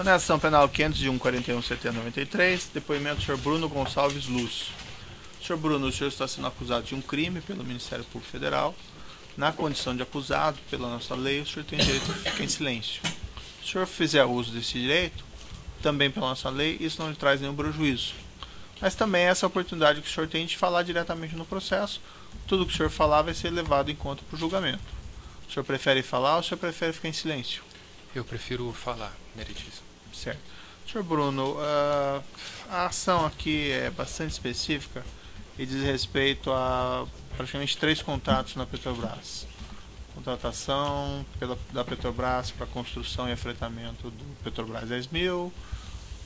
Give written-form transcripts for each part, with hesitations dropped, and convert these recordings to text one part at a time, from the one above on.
Na ação penal 501.41.70.93, depoimento do Sr. Bruno Gonçalves Luz. Sr. Bruno, o senhor está sendo acusado de um crime pelo Ministério Público Federal. Na condição de acusado, pela nossa lei, o senhor tem direito a ficar em silêncio. Se o senhor fizer uso desse direito, também pela nossa lei, isso não lhe traz nenhum prejuízo. Mas também essa oportunidade que o senhor tem de falar diretamente no processo. Tudo que o senhor falar vai ser levado em conta para o julgamento. O senhor prefere falar ou o senhor prefere ficar em silêncio? Eu prefiro falar, meritíssimo. Certo. Sr. Bruno, a ação aqui é bastante específica e diz respeito a praticamente 3 contratos na Petrobras. Contratação da Petrobras para construção e afretamento do Petrobras 10.000,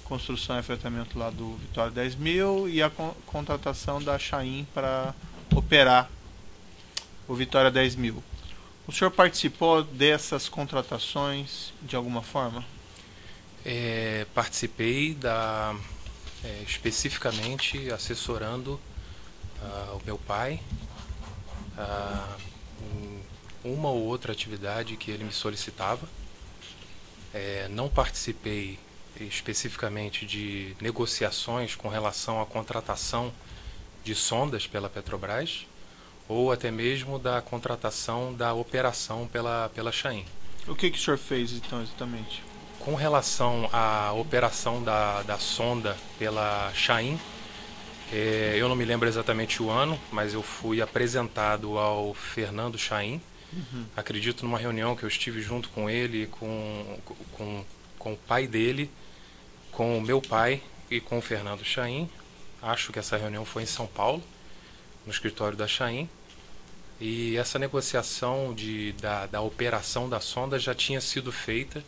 construção e afretamento lá do Vitória 10.000 e a contratação da Chain para operar o Vitória 10.000. O senhor participou dessas contratações de alguma forma? Participei especificamente assessorando o meu pai em uma ou outra atividade que ele me solicitava. Não participei especificamente de negociações com relação à contratação de sondas pela Petrobras ou até mesmo da contratação da operação pela Chain. O que o senhor fez então exatamente? Com relação à operação da sonda pela Chain, eu não me lembro exatamente o ano, mas eu fui apresentado ao Fernando Chain. Acredito numa reunião que eu estive junto com ele, com o pai dele, com o meu pai e com o Fernando Chain. Acho que essa reunião foi em São Paulo, no escritório da Chain. E essa negociação da operação da sonda já tinha sido feita.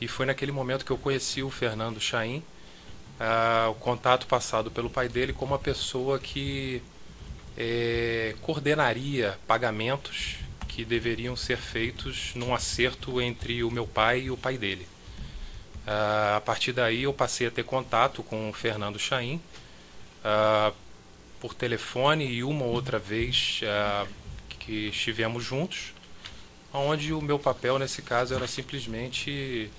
E foi naquele momento que eu conheci o Fernando Chain, o contato passado pelo pai dele como uma pessoa que coordenaria pagamentos que deveriam ser feitos num acerto entre o meu pai e o pai dele. A partir daí eu passei a ter contato com o Fernando Chain por telefone e uma outra vez que estivemos juntos, onde o meu papel nesse caso era simplesmente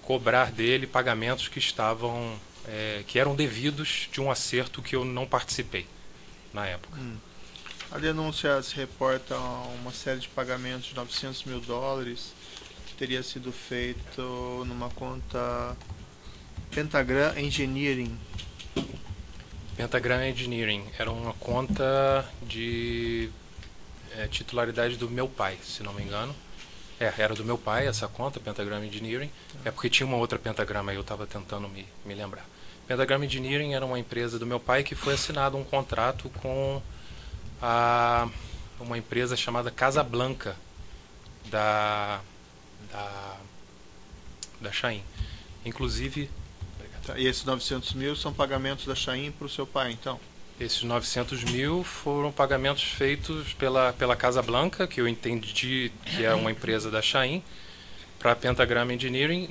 cobrar dele pagamentos que eram devidos de um acerto que eu não participei na época. A denúncia se reporta a uma série de pagamentos de $900 mil que teria sido feito numa conta Pentagram Engineering. Pentagram Engineering era uma conta de titularidade do meu pai, se não me engano. Era do meu pai essa conta, Pentagram Engineering. É porque tinha uma outra Pentagram aí, eu estava tentando me lembrar. Pentagram Engineering era uma empresa do meu pai que foi assinado um contrato com uma empresa chamada Casablanca da Chain. Inclusive... E esses 900 mil são pagamentos da Chain para o seu pai, então? Esses 900 mil foram pagamentos feitos pela Casablanca, que eu entendi que é uma empresa da Chain, para a Pentagram Engineering.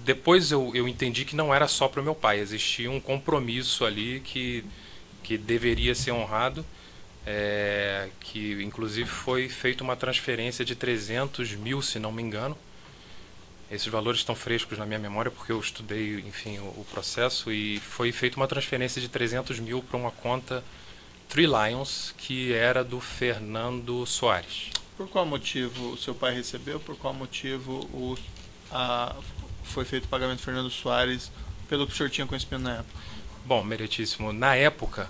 Depois eu entendi que não era só para o meu pai, existia um compromisso ali que deveria ser honrado, que inclusive foi feita uma transferência de 300 mil, se não me engano. Esses valores estão frescos na minha memória porque eu estudei, enfim, o processo, e foi feita uma transferência de 300 mil para uma conta Three Lions, que era do Fernando Soares. Por qual motivo o seu pai recebeu? Por qual motivo foi feito o pagamento do Fernando Soares, pelo que o senhor tinha conhecimento na época? Bom, meritíssimo, na época,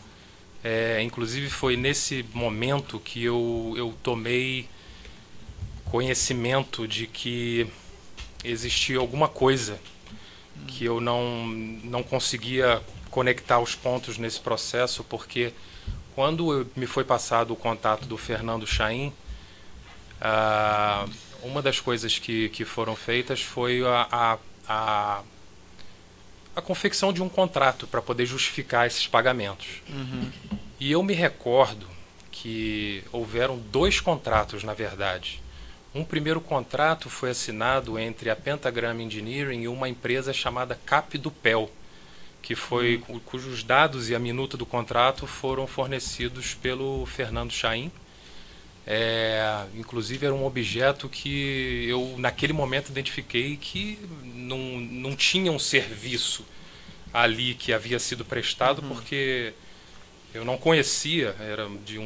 inclusive foi nesse momento que eu tomei conhecimento de que existia alguma coisa que eu não conseguia conectar os pontos nesse processo, porque quando me foi passado o contato do Fernando Chain, uma das coisas que foram feitas foi a confecção de um contrato para poder justificar esses pagamentos. E eu me recordo que houveram 2 contratos, na verdade. Um primeiro contrato foi assinado entre a Pentagram Engineering e uma empresa chamada Capdupel, cujos dados e a minuta do contrato foram fornecidos pelo Fernando Chain. Inclusive era um objeto que eu naquele momento identifiquei que não tinha um serviço ali que havia sido prestado, porque eu não conhecia, era de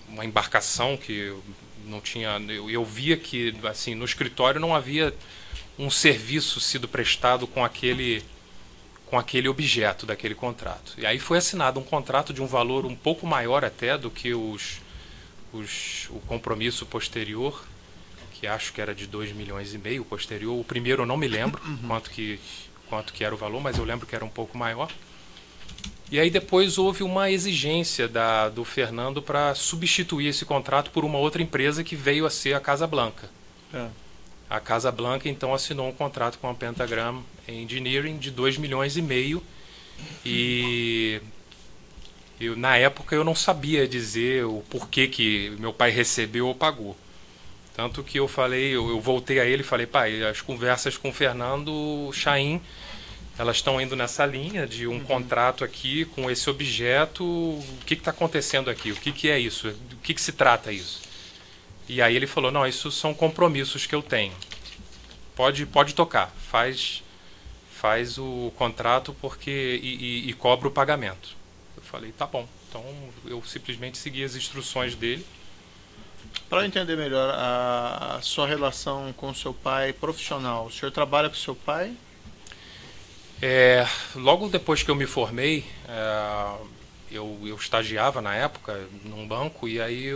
uma embarcação que eu não tinha. Eu via que assim no escritório não havia um serviço sido prestado com aquele objeto daquele contrato. E aí foi assinado um contrato de um valor um pouco maior até do que o compromisso posterior, que acho que era de 2,5 milhões o posterior. O primeiro eu não me lembro quanto que era o valor, mas eu lembro que era um pouco maior. E aí depois houve uma exigência do Fernando para substituir esse contrato por uma outra empresa que veio a ser a Casablanca. A Casablanca então assinou um contrato com a Pentagram Engineering de 2,5 milhões e na época eu não sabia dizer o porquê que meu pai recebeu ou pagou. Tanto que eu voltei a ele e falei, pai, as conversas com o Fernando Chain, elas estão indo nessa linha de um contrato aqui com esse objeto, o que está acontecendo aqui, o que é isso, do que se trata isso? E aí ele falou, não, isso são compromissos que eu tenho, pode tocar, faz o contrato porque e cobra o pagamento. Eu falei, tá bom, então eu simplesmente segui as instruções dele. Para entender melhor a sua relação com o seu pai profissional, o senhor trabalha com seu pai? Logo depois que eu me formei, eu estagiava na época num banco e aí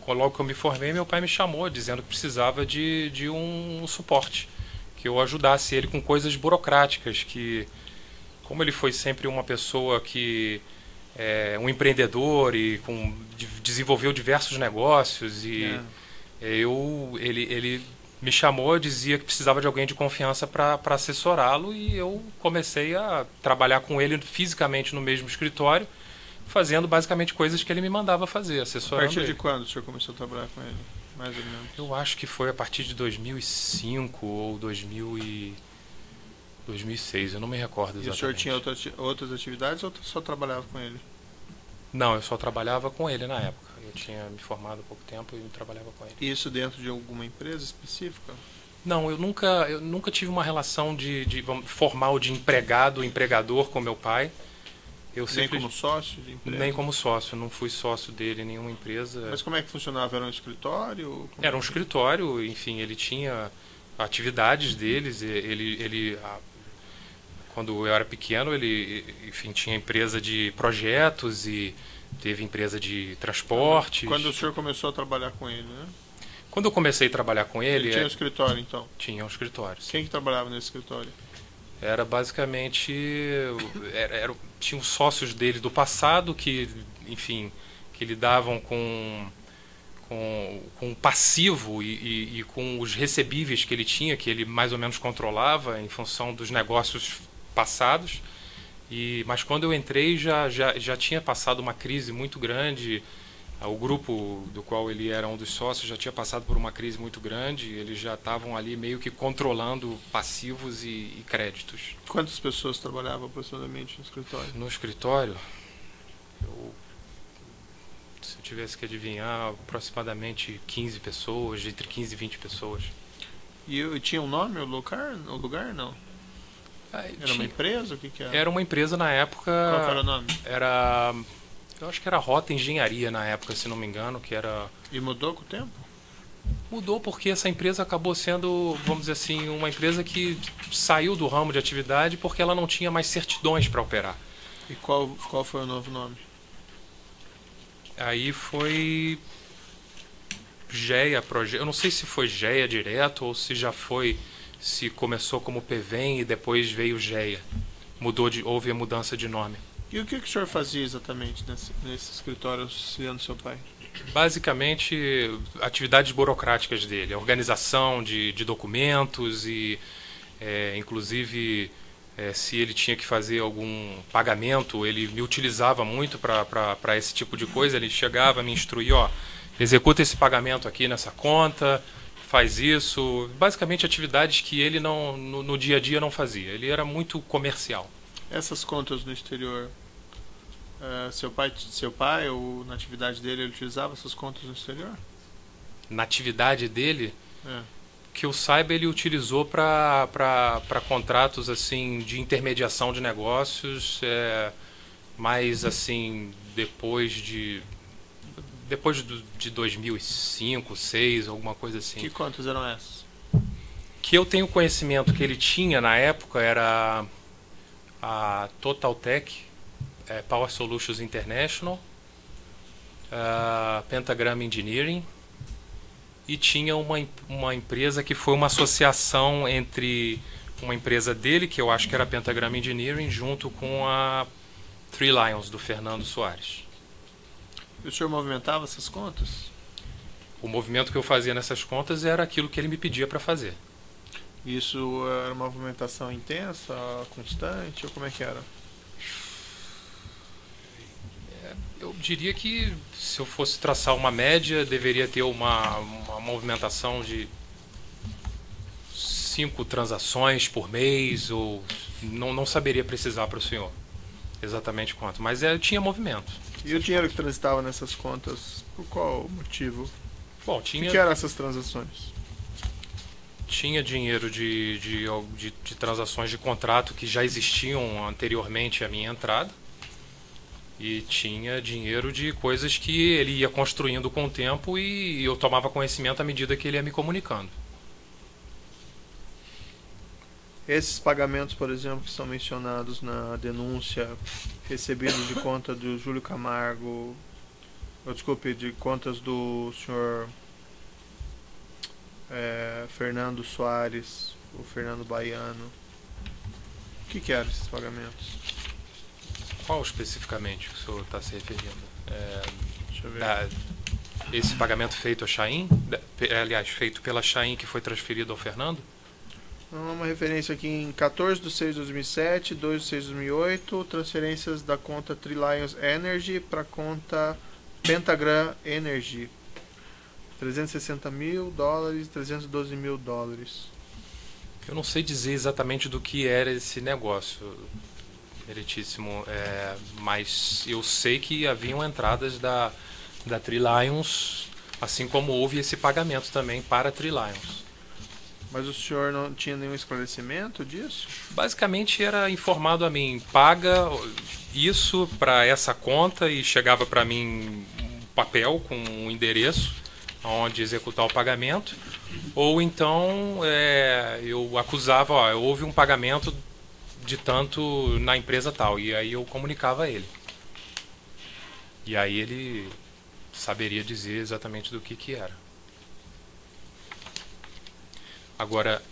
logo que eu me formei, meu pai me chamou dizendo que precisava de um suporte, que eu ajudasse ele com coisas burocráticas, que como ele foi sempre uma pessoa que um empreendedor e desenvolveu diversos negócios e ele me chamou, dizia que precisava de alguém de confiança para assessorá-lo e eu comecei a trabalhar com ele fisicamente no mesmo escritório, fazendo basicamente coisas que ele me mandava fazer, assessorando. A partir de ele. quando o senhor começou a trabalhar com ele? Mais ou menos. Eu acho que foi a partir de 2005 ou 2006, eu não me recordo exatamente. E o senhor tinha outras atividades ou só trabalhava com ele? Não, eu só trabalhava com ele na época. Eu tinha me formado há pouco tempo e trabalhava com ele. E isso dentro de alguma empresa específica? Não, eu nunca tive uma relação formal de empregado, empregador com meu pai. Nem como sócio de empresa? Nem como sócio, não fui sócio dele em nenhuma empresa. Mas como é que funcionava? Era um escritório? Era um escritório, enfim, ele tinha atividades deles, quando eu era pequeno, ele, enfim, tinha empresa de projetos e teve empresa de transportes. Quando o senhor começou a trabalhar com ele, né? Quando eu comecei a trabalhar com ele... tinha um escritório, então? Tinha um escritório. Sim. Quem que trabalhava nesse escritório? Era basicamente... tinham sócios dele do passado que, enfim, que lidavam com o passivo e com os recebíveis que ele tinha, que ele mais ou menos controlava em função dos negócios passados. Mas quando eu entrei já tinha passado uma crise muito grande. O grupo do qual ele era um dos sócios já tinha passado por uma crise muito grande. Eles já estavam ali meio que controlando passivos e créditos. Quantas pessoas trabalhavam aproximadamente no escritório? No escritório, se eu tivesse que adivinhar, aproximadamente 15 pessoas, entre 15 e 20 pessoas. E tinha um nome, o lugar não? Era uma empresa? O que era? Era uma empresa na época... Qual era o nome? Eu acho que era Rota Engenharia na época, se não me engano, que era... E mudou com o tempo? Mudou porque essa empresa acabou sendo, vamos dizer assim, uma empresa que saiu do ramo de atividade porque ela não tinha mais certidões para operar. E qual foi o novo nome? Aí foi GEA, eu não sei se foi GEA direto ou se começou como PVEM e depois veio GEA. Houve a mudança de nome. E o que o senhor fazia exatamente nesse escritório auxiliando seu pai? Basicamente, atividades burocráticas dele, a organização de documentos e, inclusive, se ele tinha que fazer algum pagamento, ele me utilizava muito para esse tipo de coisa. Ele chegava, me instruía, executa esse pagamento aqui nessa conta, faz isso. Basicamente, atividades que ele no dia a dia não fazia. Ele era muito comercial. Essas contas no exterior, Seu pai, ou na atividade dele, ele utilizava essas contas no exterior? Na atividade dele, É. que eu saiba, ele utilizou para contratos assim de intermediação de negócios, mas assim de 2005, 2006, alguma coisa assim. Que contas eram essas? Que eu tenho conhecimento que ele tinha na época era a Totaltech, Power Solutions International, Pentagram Engineering, e tinha uma empresa que foi uma associação entre uma empresa dele, que eu acho que era a Pentagram Engineering, junto com a Three Lions, do Fernando Soares. E o senhor movimentava essas contas? O movimento que eu fazia nessas contas era aquilo que ele me pedia para fazer. Isso era uma movimentação intensa, constante, ou como é que era? Eu diria que, se eu fosse traçar uma média, deveria ter uma movimentação de 5 transações por mês, ou não saberia precisar para o senhor exatamente quanto, mas tinha movimento. E o dinheiro que transitava nessas contas, por qual motivo? Bom, O que eram essas transações? tinha dinheiro de transações de contrato que já existiam anteriormente à minha entrada, e tinha dinheiro de coisas que ele ia construindo com o tempo e eu tomava conhecimento à medida que ele ia me comunicando. Esses pagamentos, por exemplo, que são mencionados na denúncia, recebidos de conta do Júlio Camargo, desculpe, de contas do senhor Fernando Soares, o Fernando Baiano, o que eram esses pagamentos? Qual especificamente que o senhor está se referindo? Deixa eu ver. Esse pagamento feito a Chain? Aliás, feito pela Chain, que foi transferido ao Fernando? Uma referência aqui em 14/6/2007, 2/6/2008, transferências da conta Three Lions Energy para a conta Pentagram Energy. $360 mil, $312 mil. Eu não sei dizer exatamente do que era esse negócio, meritíssimo, mas eu sei que haviam entradas da Three Lions, assim como houve esse pagamento também para a Three Lions. Mas o senhor não tinha nenhum esclarecimento disso? Basicamente era informado a mim, paga isso para essa conta, e chegava para mim um papel com um endereço onde executar o pagamento, ou então eu acusava, houve um pagamento de tanto na empresa tal, e aí eu comunicava a ele. E aí ele saberia dizer exatamente do que era. Agora,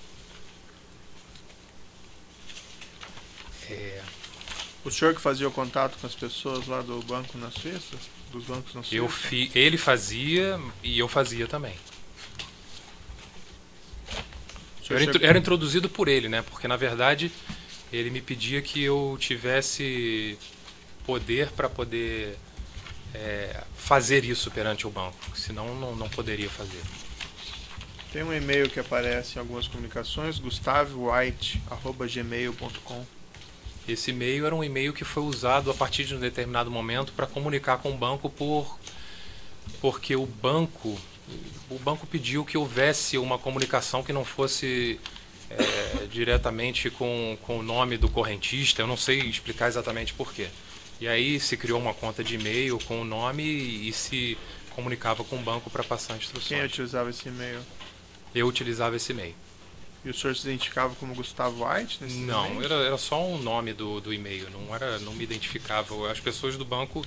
o senhor que fazia o contato com as pessoas lá do banco na Suíça? Dos bancos na Suíça? Ele fazia e eu fazia também. Era introduzido por ele, né? Porque na verdade ele me pedia que eu tivesse poder para poder fazer isso perante o banco, senão não poderia fazer. Tem um e-mail que aparece em algumas comunicações, gustavowhite@gmail.com. Esse e-mail era um e-mail que foi usado a partir de um determinado momento para comunicar com o banco, porque o banco pediu que houvesse uma comunicação que não fosse diretamente com o nome do correntista. Eu não sei explicar exatamente porquê. E aí se criou uma conta de e-mail com o nome e se comunicava com o banco para passar instruções. Quem utilizava esse e-mail? Eu utilizava esse e-mail. E o senhor se identificava como Gustavo White nesse Não, e-mail? era só um nome do e-mail, não me identificava. As pessoas do banco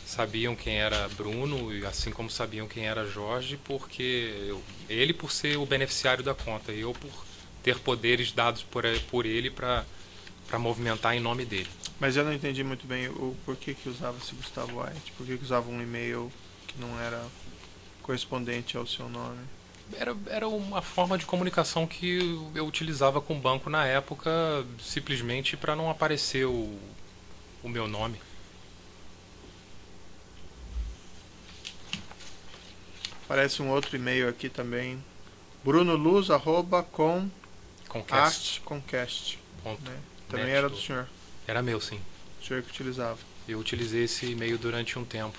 sabiam quem era Bruno, e assim como sabiam quem era Jorge, porque ele por ser o beneficiário da conta, e eu por ter poderes dados por ele para movimentar em nome dele. Mas eu não entendi muito bem o porquê que usava esse Gustavo White. Por que usava um e-mail que não era correspondente ao seu nome? Era uma forma de comunicação que eu utilizava com o banco na época, simplesmente para não aparecer o meu nome. Aparece um outro e-mail aqui também, brunoluz@concast. Ponto. Né? Também era do senhor. Era meu, sim. O senhor que utilizava. Eu utilizei esse e-mail durante um tempo.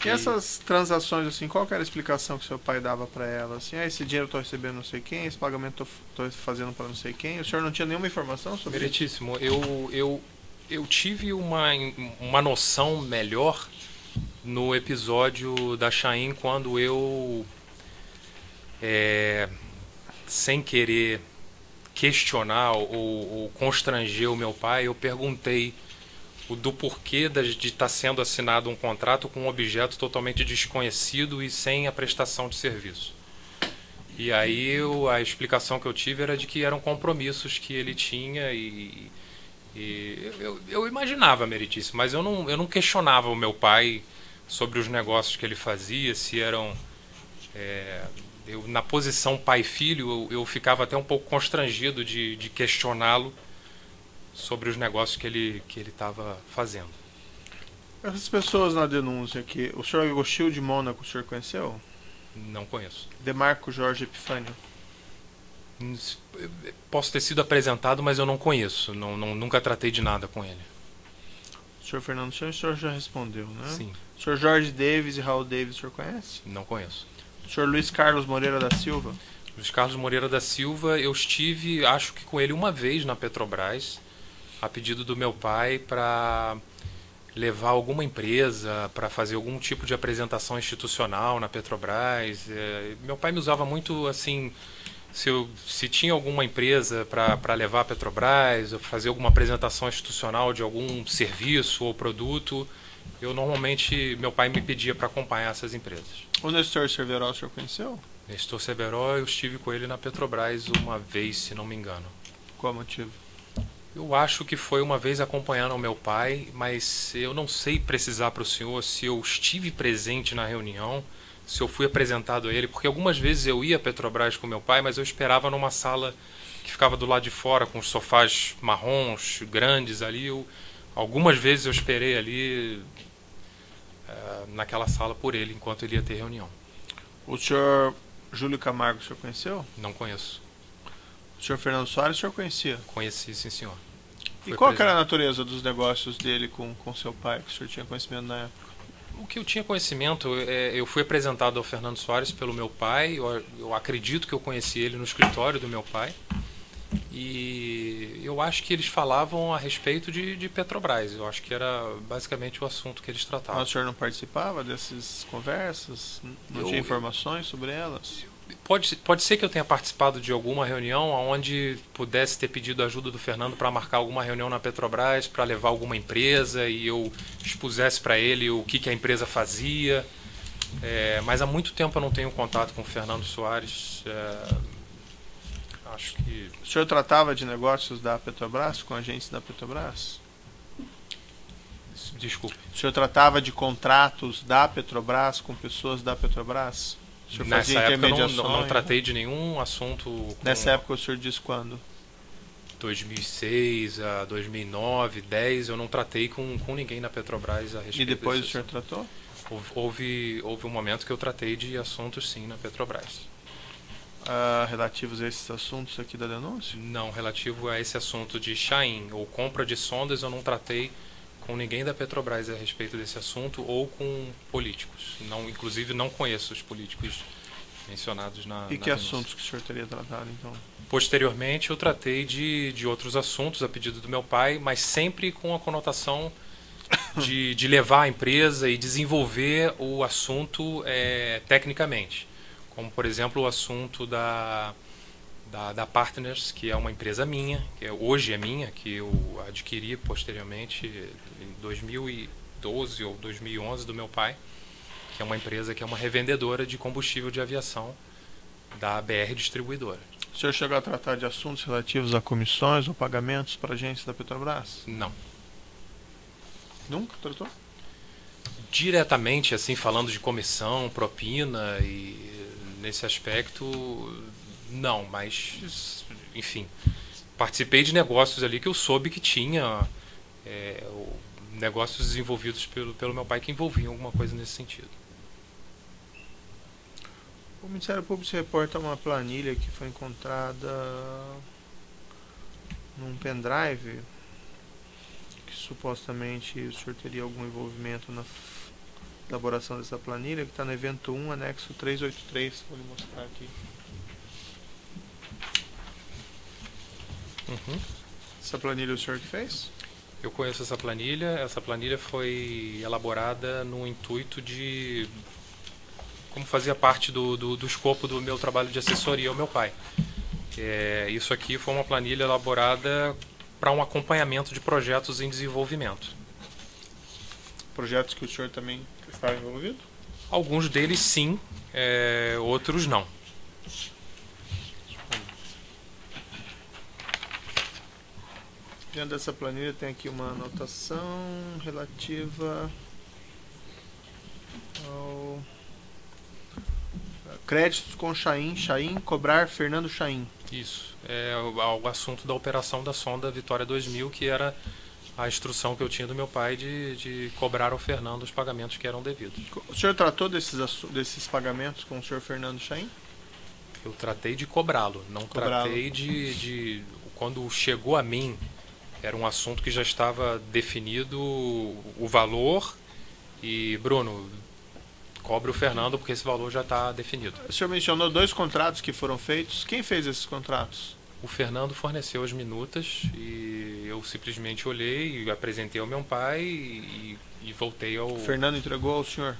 E essas transações, assim, qual que era a explicação que seu pai dava para ela? Assim, esse dinheiro eu tô recebendo não sei quem, esse pagamento eu tô fazendo para não sei quem. O senhor não tinha nenhuma informação sobre isso? Meritíssimo, eu tive uma noção melhor no episódio da Chain, quando eu, sem querer questionar ou constranger o meu pai, eu perguntei do porquê de estar sendo assinado um contrato com um objeto totalmente desconhecido e sem a prestação de serviço. E aí a explicação que eu tive era de que eram compromissos que ele tinha e eu imaginava, Meritíssimo, mas eu não questionava o meu pai sobre os negócios que ele fazia, se eram... na posição pai-filho, eu ficava até um pouco constrangido de questioná-lo sobre os negócios que ele estava fazendo. Essas pessoas na denúncia aqui, o senhor Agostinho de Mônaco, o senhor conheceu? Não conheço. Demarco Jorge Epifânio. Posso ter sido apresentado, mas eu não conheço. Nunca tratei de nada com ele. O senhor Fernando Chão, o senhor já respondeu, né? Sim. O senhor Jorge Davis e Raul Davis, o senhor conhece? Não conheço. O senhor Luiz Carlos Moreira da Silva? Luiz Carlos Moreira da Silva, eu estive, acho que com ele uma vez na Petrobras, a pedido do meu pai, para levar alguma empresa, para fazer algum tipo de apresentação institucional na Petrobras. Meu pai me usava muito assim, se tinha alguma empresa para levar a Petrobras, ou fazer alguma apresentação institucional de algum serviço ou produto, meu pai me pedia para acompanhar essas empresas. O Nestor Cerveró, o senhor conheceu? Nestor Cerveró, eu estive com ele na Petrobras uma vez, se não me engano. Qual motivo? Eu acho que foi uma vez acompanhando o meu pai, mas eu não sei precisar para o senhor se eu estive presente na reunião, se eu fui apresentado a ele, porque algumas vezes eu ia à Petrobras com meu pai, mas eu esperava numa sala que ficava do lado de fora, com os sofás marrons grandes ali. Algumas vezes eu esperei ali naquela sala por ele, enquanto ele ia ter reunião. O senhor Júlio Camargo, o senhor conheceu? Não conheço. O senhor Fernando Soares, o senhor conhecia? Conheci, sim, senhor. E qual que era a natureza dos negócios dele com seu pai, que o senhor tinha conhecimento na época? O que eu tinha conhecimento, eu fui apresentado ao Fernando Soares pelo meu pai, eu acredito que eu conheci ele no escritório do meu pai, e eu acho que eles falavam a respeito de Petrobras, eu acho que era basicamente o assunto que eles tratavam. Mas o senhor não participava dessas conversas? Não tinha informações sobre elas? Pode ser que eu tenha participado de alguma reunião onde pudesse ter pedido ajuda do Fernando para marcar alguma reunião na Petrobras, para levar alguma empresa e eu expusesse para ele o que a empresa fazia. Mas há muito tempo eu não tenho contato com o Fernando Soares. Acho que... O senhor tratava de negócios da Petrobras, com agentes da Petrobras? Desculpe. O senhor tratava de contratos da Petrobras com pessoas da Petrobras? O senhor fazia intermediações? Eu não tratei de nenhum assunto... Nessa época o senhor diz quando? 2006 a 2009, 2010, eu não tratei com ninguém na Petrobras a respeito. E depois o senhor tratou? Houve um momento que eu tratei de assuntos, sim, na Petrobras. Relativos a esses assuntos aqui da denúncia? Não, relativo a esse assunto de Chain ou compra de sondas, eu não tratei com ninguém da Petrobras a respeito desse assunto ou com políticos. Inclusive não conheço os políticos mencionados na E que assuntos que o senhor teria tratado, então? Posteriormente eu tratei de outros assuntos a pedido do meu pai, mas sempre com a conotação de levar a empresa e desenvolver o assunto tecnicamente. Como, por exemplo, o assunto da Partners, que é uma empresa minha, que hoje é minha, que eu adquiri posteriormente em 2012 ou 2011 do meu pai, que é uma empresa que é uma revendedora de combustível de aviação da BR Distribuidora. O senhor chegou a tratar de assuntos relativos a comissões ou pagamentos para agentes da Petrobras? Não. Nunca tratou? Diretamente, assim, falando de comissão, propina e nesse aspecto, não, mas, enfim, participei de negócios ali que eu soube que tinha negócios desenvolvidos pelo meu pai que envolviam alguma coisa nesse sentido. O Ministério Público reporta uma planilha que foi encontrada num pendrive que supostamente o senhor teria algum envolvimento na elaboração dessa planilha, que está no evento 1, anexo 383. Vou lhe mostrar aqui. Essa planilha o senhor que fez? Eu conheço essa planilha. Essa planilha foi elaborada no intuito de... como fazia parte do escopo do meu trabalho de assessoria ao meu pai. Isso aqui foi uma planilha elaborada para um acompanhamento de projetos em desenvolvimento. Projetos que o senhor também estava envolvido? Alguns deles sim, outros não. Dentro dessa planilha tem aqui uma anotação relativa ao créditos com Chain, cobrar Fernando Chain. Isso, é o assunto da operação da sonda Vitória 2000, que era a instrução que eu tinha do meu pai de cobrar ao Fernando os pagamentos que eram devidos. O senhor tratou desses pagamentos com o senhor Fernando Chain? Eu tratei de cobrá-lo, não tratei de... Quando chegou a mim, era um assunto que já estava definido o valor e, Bruno, cobre o Fernando porque esse valor já está definido. O senhor mencionou 2 contratos que foram feitos. Quem fez esses contratos? O Fernando forneceu as minutas e eu simplesmente olhei e apresentei ao meu pai e voltei ao... O Fernando entregou ao senhor?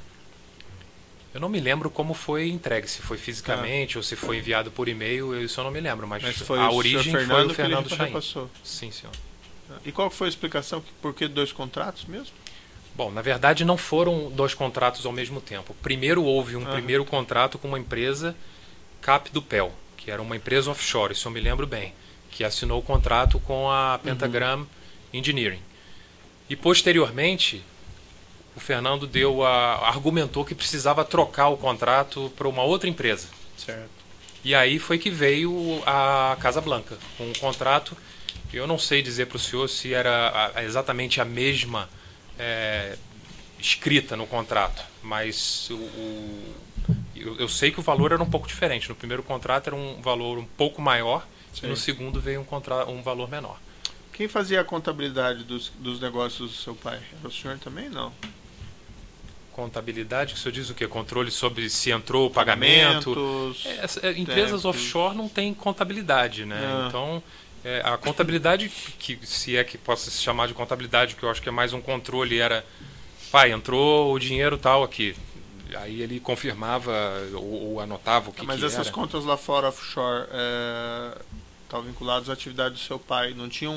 Eu não me lembro como foi entregue, se foi fisicamente ou se foi enviado por e-mail, isso eu não me lembro, mas foi a origem foi o Fernando Chain. Sim, senhor. E qual foi a explicação? Por que 2 contratos mesmo? Bom, na verdade não foram 2 contratos ao mesmo tempo. Primeiro houve um primeiro contrato com uma empresa, Cap do Pel, que era uma empresa offshore, isso eu me lembro bem, que assinou o contrato com a Pentagram Engineering. E posteriormente, o Fernando argumentou que precisava trocar o contrato para uma outra empresa. Certo. E aí foi que veio a Casa Blanca, com um contrato. Eu não sei dizer para o senhor se era exatamente a mesma escrita no contrato, mas eu sei que o valor era um pouco diferente. No primeiro contrato era um valor um pouco maior. Sim. E no segundo veio um valor menor. Quem fazia a contabilidade dos negócios do seu pai? Era o senhor também? Não. Contabilidade, que o senhor diz o quê? Controle sobre se entrou o pagamento. Empresas offshore não têm contabilidade, né? Então, a contabilidade, que se é que possa se chamar de contabilidade, que eu acho que é mais um controle, era, pai, entrou o dinheiro tal aqui. Aí ele confirmava ou anotava o que Mas essas contas lá fora, offshore, estavam vinculadas à atividade do seu pai. Não tinham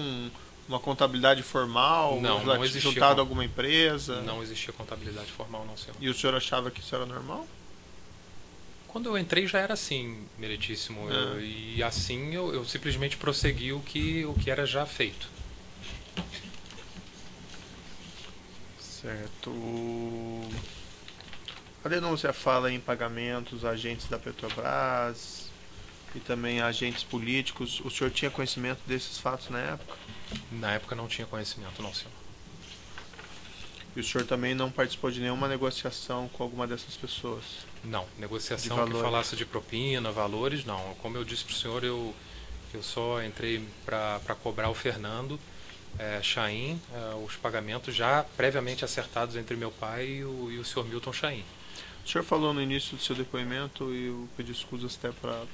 uma contabilidade formal? Não existia. Juntado a alguma empresa? Não existia contabilidade formal, não, senhor. E o senhor achava que isso era normal? Quando eu entrei já era assim, meritíssimo. E assim eu simplesmente prossegui o que era já feito. Certo. A denúncia fala em pagamentos a agentes da Petrobras e também a agentes políticos. O senhor tinha conhecimento desses fatos na época? Na época não tinha conhecimento, não, senhor. E o senhor também não participou de nenhuma negociação com alguma dessas pessoas? Não, negociação que falasse de propina, valores, não. Como eu disse para o senhor, eu só entrei para cobrar o Fernando Chain, os pagamentos já previamente acertados entre meu pai e o senhor Milton Chain. O senhor falou no início do seu depoimento, e eu pedi escusas até para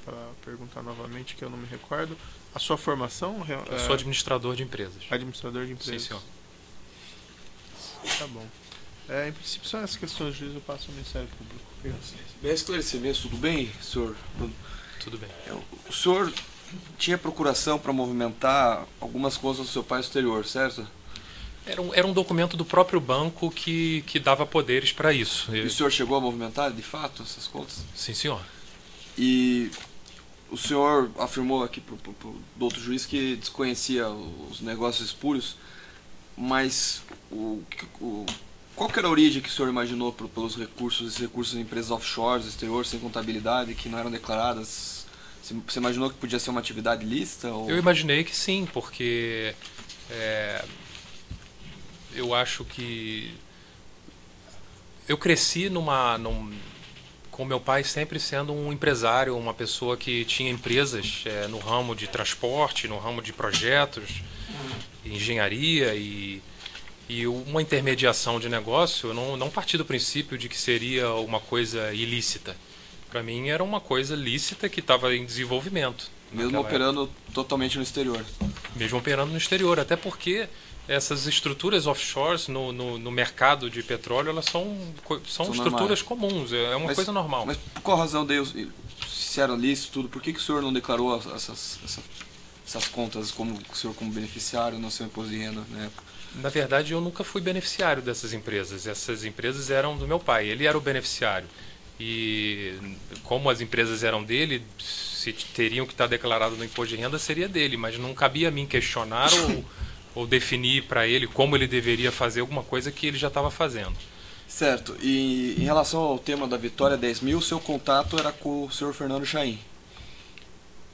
perguntar novamente, que eu não me recordo. A sua formação? Eu sou administrador de empresas. Administrador de empresas. Sim, senhor. Tá bom. Em princípio, são essas questões de juízo, eu passo ao Ministério Público. Bem, esclarecimento, tudo bem, senhor? Tudo bem. O senhor tinha procuração para movimentar algumas contas do seu pai no exterior, certo? Era um documento do próprio banco que dava poderes para isso. E o senhor chegou a movimentar, de fato, essas contas? Sim, senhor. E o senhor afirmou aqui para o doutor juiz que desconhecia os negócios espúrios, mas qual que era a origem que o senhor imaginou pelos recursos, esses recursos de empresas offshore, exterior, sem contabilidade, que não eram declaradas? Você imaginou que podia ser uma atividade lícita? Ou... Eu imaginei que sim, porque eu acho que eu cresci com meu pai sempre sendo um empresário, uma pessoa que tinha empresas no ramo de transporte, no ramo de projetos, engenharia, e E uma intermediação de negócio, eu não parti do princípio de que seria uma coisa ilícita. Para mim era uma coisa lícita que estava em desenvolvimento. Mesmo operando totalmente no exterior. Mesmo operando no exterior, até porque essas estruturas offshores no mercado de petróleo, elas são estruturas comuns, é uma coisa normal. Mas por qual razão, se era lícito tudo, por que o senhor não declarou essas contas como o senhor como beneficiário no seu imposto de renda na época? Na verdade, eu nunca fui beneficiário dessas empresas. Essas empresas eram do meu pai, ele era o beneficiário. E como as empresas eram dele, se teriam que estar declarado no imposto de renda, seria dele, mas não cabia a mim questionar ou definir para ele como ele deveria fazer alguma coisa que ele já estava fazendo. Certo. E em relação ao tema da Vitória 10.000, seu contato era com o senhor Fernando Chaim?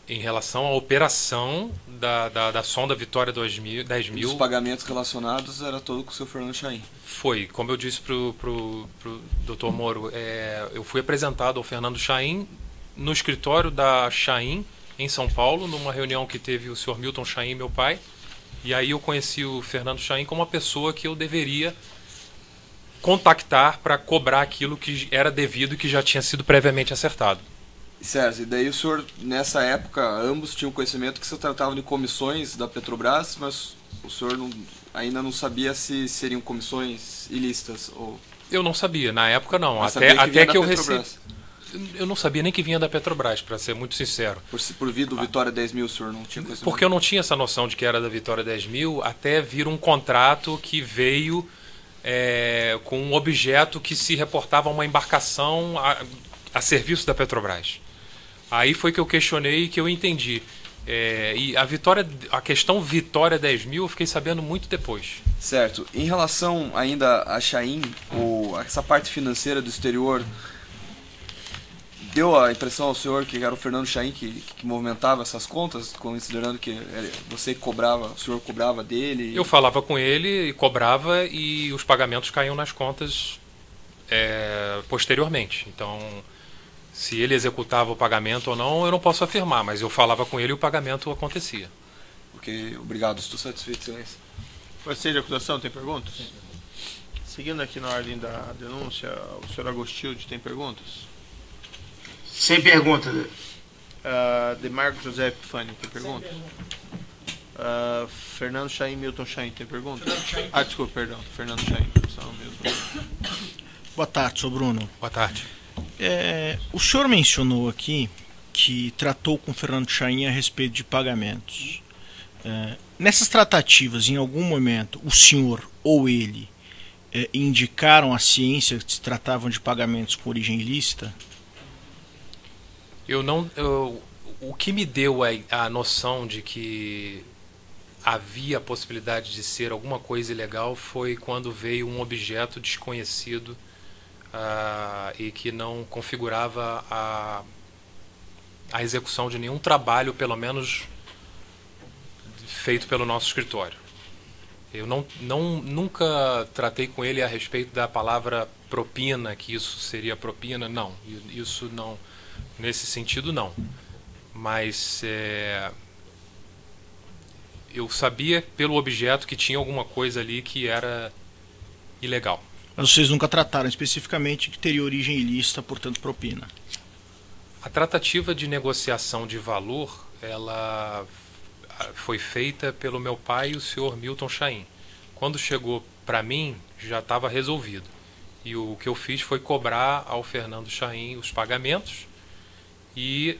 Em relação à operação da sonda Vitória 10.000... Os pagamentos relacionados era todo com o senhor Fernando Chaim? Foi. Como eu disse pro Dr. Moro, eu fui apresentado ao Fernando Chaim no escritório da Chaim, em São Paulo, numa reunião que teve o senhor Milton Chaim, meu pai. E aí eu conheci o Fernando Chaim como uma pessoa que eu deveria contactar para cobrar aquilo que era devido e que já tinha sido previamente acertado. Certo, e daí o senhor, nessa época, ambos tinham conhecimento que se tratava de comissões da Petrobras, mas o senhor ainda não sabia se seriam comissões ilícitas ou... Eu não sabia, na época não, mas até que eu recebi... Eu não sabia nem que vinha da Petrobras, para ser muito sincero. Por vir do Vitória 10.000, o senhor não tinha conhecimento? Porque eu não tinha essa noção de que era da Vitória 10.000, até vir um contrato que veio com um objeto que se reportava a uma embarcação a serviço da Petrobras. Aí foi que eu questionei e que eu entendi. E a questão Vitória 10.000 eu fiquei sabendo muito depois. Certo. Em relação ainda a Chaim, essa parte financeira do exterior, deu a impressão ao senhor que era o Fernando Chaim que movimentava essas contas, considerando que você cobrava, o senhor cobrava dele? Eu falava com ele, cobrava e os pagamentos caíam nas contas posteriormente. Então, se ele executava o pagamento ou não, eu não posso afirmar, mas eu falava com ele e o pagamento acontecia. Ok, obrigado, estou satisfeito, excelência. Você de acusação, tem perguntas? Seguindo aqui na ordem da denúncia, o senhor Agostilde tem perguntas? Sem pergunta. Demarco José Epifânio tem perguntas? Fernando Chaim, Milton Chaim tem perguntas? Desculpa, perdão, Fernando Chaim. Boa tarde, sou Bruno. Boa tarde. O senhor mencionou aqui que tratou com o Fernando Chaim a respeito de pagamentos. Nessas tratativas, em algum momento, o senhor ou ele indicaram à ciência que se tratavam de pagamentos com origem ilícita? O que me deu a noção de que havia a possibilidade de ser alguma coisa ilegal foi quando veio um objeto desconhecido e que não configurava a execução de nenhum trabalho, pelo menos feito pelo nosso escritório. Eu nunca tratei com ele a respeito da palavra propina, que isso seria propina, não. Isso não, nesse sentido não. Mas eu sabia pelo objeto que tinha alguma coisa ali que era ilegal. Mas vocês nunca trataram especificamente que teria origem ilícita, portanto propina? A tratativa de negociação de valor, ela foi feita pelo meu pai e o senhor Milton Chaim. Quando chegou para mim, já estava resolvido. E o que eu fiz foi cobrar ao Fernando Chaim os pagamentos e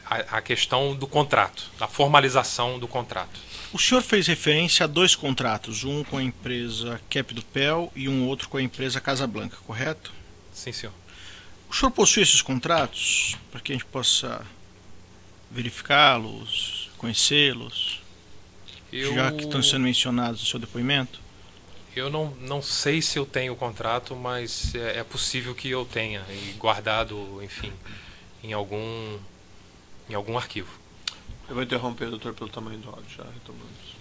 a questão do contrato, a formalização do contrato. O senhor fez referência a dois contratos, um com a empresa Cap do Pel e um outro com a empresa Casablanca, correto? Sim, senhor. O senhor possui esses contratos para que a gente possa verificá-los, conhecê-los, já que estão sendo mencionados no seu depoimento? Eu não sei se eu tenho o contrato, mas é possível que eu tenha, e guardado, enfim, em algum arquivo. Eu vou interromper, doutor, pelo tamanho do áudio, já retomamos.